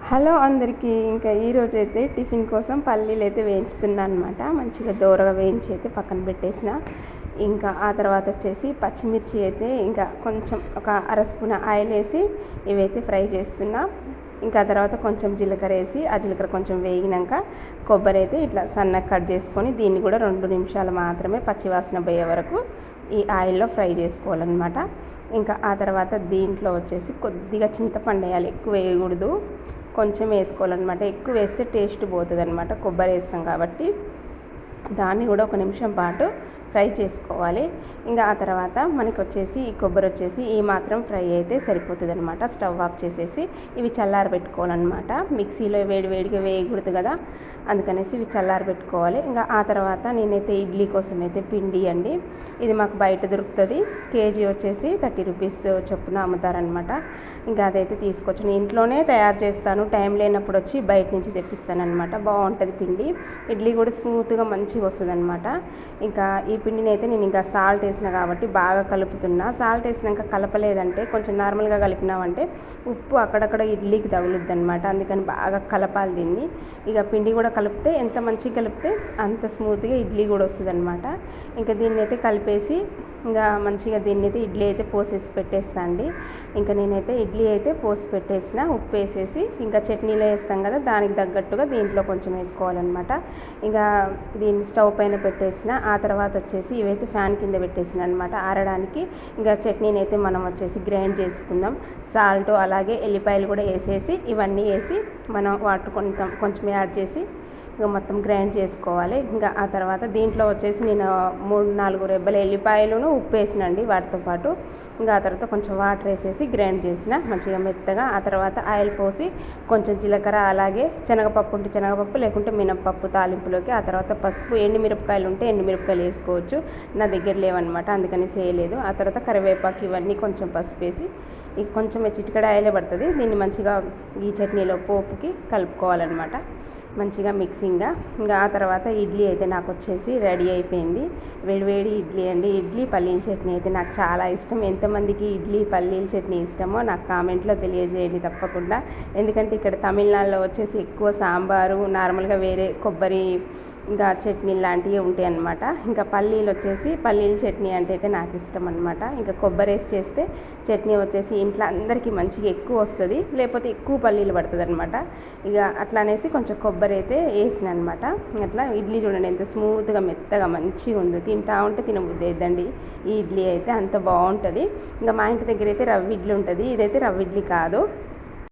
Hello అందరికీ. ఇంకా ఈరోజైతే టిఫిన్ కోసం పల్లీలైతే వేయించుతున్నా అనమాట. మంచిగా దోరగా వేయించి అయితే పక్కన పెట్టేసిన. ఇంకా ఆ తర్వాత వచ్చేసి పచ్చిమిర్చి అయితే ఇంకా కొంచెం ఒక అర స్పూన్ ఆయిల్ వేసి ఇవైతే ఫ్రై చేస్తున్నా. ఇంకా ఆ తర్వాత కొంచెం జీలకర్ర వేసి ఆ జీలకర్ర కొంచెం వేగినాక కొబ్బరి అయితే ఇట్లా సన్నగా కట్ చేసుకొని దీన్ని కూడా 2 నిమిషాలు మాత్రమే పచ్చివాసన పోయే వరకు ఈ ఆయిల్లో ఫ్రై చేసుకోవాలన్నమాట. ఇంకా ఆ తర్వాత దీంట్లో వచ్చేసి కొద్దిగా చింతపండు వేయాలి, ఎక్కువ వేయకూడదు, కొంచెం వేసుకోవాలన్నమాట. ఎక్కువ వేస్తే టేస్ట్ పోతుంది అనమాట, కొబ్బరి వేస్తాం కాబట్టి. దాన్ని కూడా 1 నిమిషం పాటు ఫ్రై చేసుకోవాలి. ఇంకా ఆ తర్వాత మనకి వచ్చేసి ఈ కొబ్బరి వచ్చేసి ఈ మాత్రం ఫ్రై అయితే సరిపోతుంది అనమాట. స్టవ్ ఆఫ్ చేసేసి ఇవి చల్లారబెట్టుకోవాలన్నమాట. మిక్సీలో వేడిగా వేయకూడదు కదా, అందుకనేసి ఇవి చల్లారబెట్టుకోవాలి. ఇంకా ఆ తర్వాత నేనైతే ఇడ్లీ కోసం అయితే పిండి అండి, ఇది మాకు బయట దొరుకుతుంది. కేజీ వచ్చేసి 30 రూపీస్ చొప్పున అమ్ముతారనమాట. ఇంకా అదైతే తీసుకొచ్చి ఇంట్లోనే తయారు చేస్తాను, టైం లేనప్పుడు వచ్చి బయట నుంచి తెప్పిస్తాను అనమాట. బాగుంటుంది పిండి, ఇడ్లీ కూడా స్మూత్గా మంచిగా వస్తుంది అనమాట. ఇంకా ఈ పిండిని అయితే నేను ఇంకా సాల్ట్ వేసిన కాబట్టి బాగా కలుపుతున్నా. సాల్ట్ వేసినాక కలపలేదంటే, కొంచెం నార్మల్గా కలిపినామంటే ఉప్పు అక్కడక్కడ ఇడ్లీకి తగులుద్ది అనమాట. అందుకని బాగా కలపాలి దీన్ని. ఇక పిండి కూడా కలిపితే ఎంత మంచిగా కలిపితే అంత స్మూత్గా ఇడ్లీ కూడా వస్తుంది అనమాట. ఇంకా దీన్ని అయితే కలిపేసి ఇంకా మంచిగా దీన్ని అయితే ఇడ్లీ అయితే పోసేసి పెట్టేస్తా అండి. ఇంకా నేనైతే ఇడ్లీ అయితే పోసి పెట్టేసిన, ఉప్పు వేసేసి. ఇంకా చట్నీలో వేస్తాం కదా, దానికి తగ్గట్టుగా దీంట్లో కొంచెం వేసుకోవాలన్నమాట. ఇంకా దీన్ని స్టవ్ పైన పెట్టేసిన. ఆ తర్వాత వచ్చేసి ఇవైతే ఫ్యాన్ కింద పెట్టేసిన అనమాట ఆరడానికి. ఇంకా చట్నీని అయితే మనం వచ్చేసి గ్రైండ్ చేసుకుందాం. సాల్ట్ అలాగే ఎల్లిపాయలు కూడా వేసేసి ఇవన్నీ వేసి మనం వాటర్ కొంచెం యాడ్ చేసి ఇంకా మొత్తం గ్రైండ్ చేసుకోవాలి. ఇంకా ఆ తర్వాత దీంట్లో వచ్చేసి నేను 3-4 రెబ్బల ఎల్లిపాయలను ఉప్పు వేసినండి వాటితో పాటు. ఇంకా ఆ తర్వాత కొంచెం వాటర్ వేసేసి గ్రైండ్ చేసిన మంచిగా మెత్తగా. ఆ తర్వాత ఆయిల్ పోసి కొంచెం జీలకర్ర అలాగే శనగపప్పు ఉంటే శనగపప్పు, లేకుంటే మినపప్పు తాలింపులోకి. ఆ తర్వాత పసుపు, ఎండుమిరపకాయలు ఉంటే ఎండుమిరపకాయలు వేసుకోవచ్చు, నా దగ్గర లేవన్నమాట, అందుకని చేయలేదు. ఆ తర్వాత కరివేపాకు ఇవన్నీ కొంచెం పసుపు వేసి కొంచెం చిటికెడ ఆయిలే పడుతుంది. దీన్ని మంచిగా ఈ చట్నీలో పోపుకి కలుపుకోవాలన్నమాట, మంచిగా మిక్సింగ్గా. ఇంకా ఆ తర్వాత ఇడ్లీ అయితే నాకు వచ్చేసి రెడీ అయిపోయింది. వేడివేడి ఇడ్లీ అండి. ఇడ్లీ పల్లీల చట్నీ అయితే నాకు చాలా ఇష్టం. ఎంతమందికి ఇడ్లీ పల్లీల చట్నీ ఇష్టమో నాకు కామెంట్లో తెలియజేయండి తప్పకుండా. ఎందుకంటే ఇక్కడ తమిళనాడులో వచ్చేసి ఎక్కువ సాంబారు, నార్మల్గా వేరే కొబ్బరి ఇంకా చట్నీ లాంటివి ఉంటాయి అన్నమాట. ఇంకా పల్లీలు వచ్చేసి పల్లీల చట్నీ అంటే అయితే నాకు ఇష్టం అనమాట. ఇంకా కొబ్బరి వేసి చేస్తే చట్నీ వచ్చేసి ఇంట్లో అందరికీ మంచిగా ఎక్కువ వస్తుంది, లేకపోతే ఎక్కువ పల్లీలు పడుతుంది అనమాట. ఇక అట్లా అనేసి కొంచెం కొబ్బరి అయితే వేసిన అనమాట. అట్లా ఇడ్లీ చూడండి ఎంత స్మూత్గా మెత్తగా మంచిగా ఉంది, తింటా ఉంటే తినబుద్ధి అవుతుందండి ఈ ఇడ్లీ అయితే, అంత బాగుంటుంది. ఇంకా మా ఇంటి దగ్గర అయితే రవ్వ ఇడ్లీ ఉంటుంది, ఇదైతే రవ్వ ఇడ్లీ కాదు,